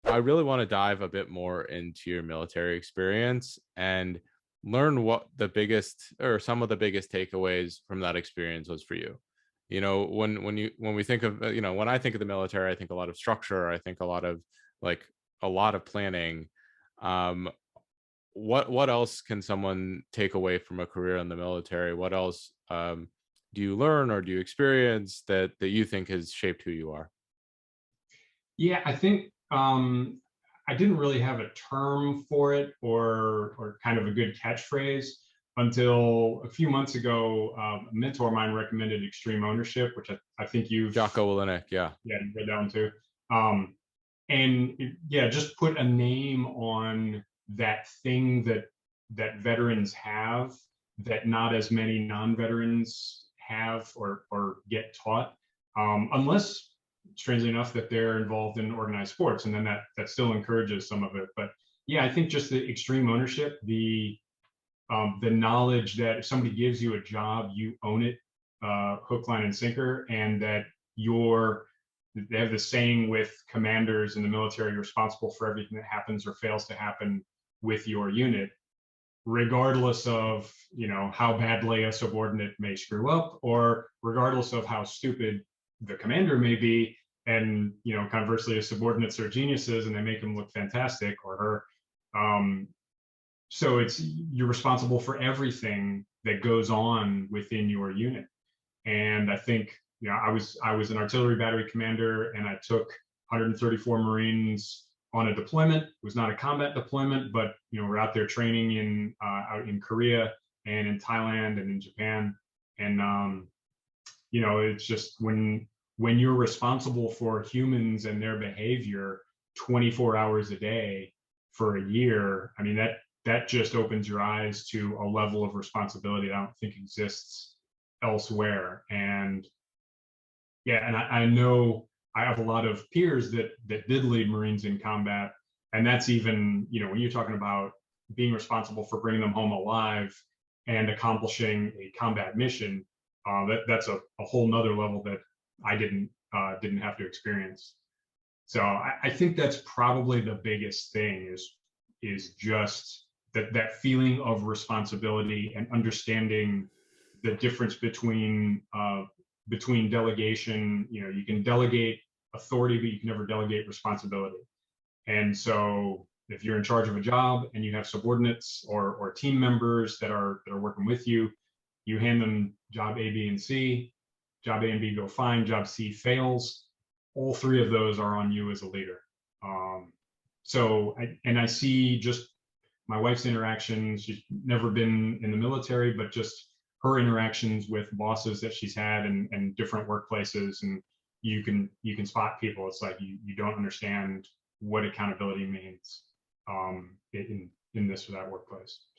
I really want to dive a bit more into your military experience and learn what the biggest or some of the biggest takeaways from that experience was for you. When we think of when I think of the military, I think a lot of structure. I think like a lot of planning. Um, what else can someone take away from a career in the military? What else do you learn or do you experience that you think has shaped who you are? Yeah, I think I didn't really have a term for it or kind of a good catchphrase until a few months ago. A mentor of mine recommended extreme ownership, which I think you've Jocko Willenick, yeah. you read that one too. Um, yeah, just put a name on that thing that veterans have that not as many non-veterans have or get taught, unless strangely enough that they're involved in organized sports, and then that still encourages some of it. But yeah, I think just the extreme ownership, the knowledge that if somebody gives you a job, you own it, hook, line, and sinker, and that you're they have the saying with commanders in the military, you're responsible for everything that happens or fails to happen with your unit, regardless of how badly a subordinate may screw up, or regardless of how stupid the commander may be. And conversely, if subordinates are geniuses and they make them look fantastic, or her. So it's you're responsible for everything that goes on within your unit. And I think I was an artillery battery commander, and I took 134 Marines on a deployment. It was not a combat deployment, but we're out there training out in Korea and in Thailand and in Japan. And it's just when you're responsible for humans and their behavior 24 hours a day for a year, I mean that just opens your eyes to a level of responsibility I don't think exists elsewhere. And yeah, and I know I have a lot of peers that did lead Marines in combat, and that's even when you're talking about being responsible for bringing them home alive and accomplishing a combat mission, that's a whole nother level that I didn't have to experience. So I think that's probably the biggest thing is just that feeling of responsibility and understanding the difference between delegation. You can delegate authority, but you can never delegate responsibility. And so if you're in charge of a job and you have subordinates or team members that are working with you, you hand them job A, B, and C. Job A and B go fine. Job C fails. All three of those are on you as a leader. And I see just my wife's interactions. She's never been in the military, but just her interactions with bosses that she's had and different workplaces, and you can spot people. It's like you don't understand what accountability means in this or that workplace.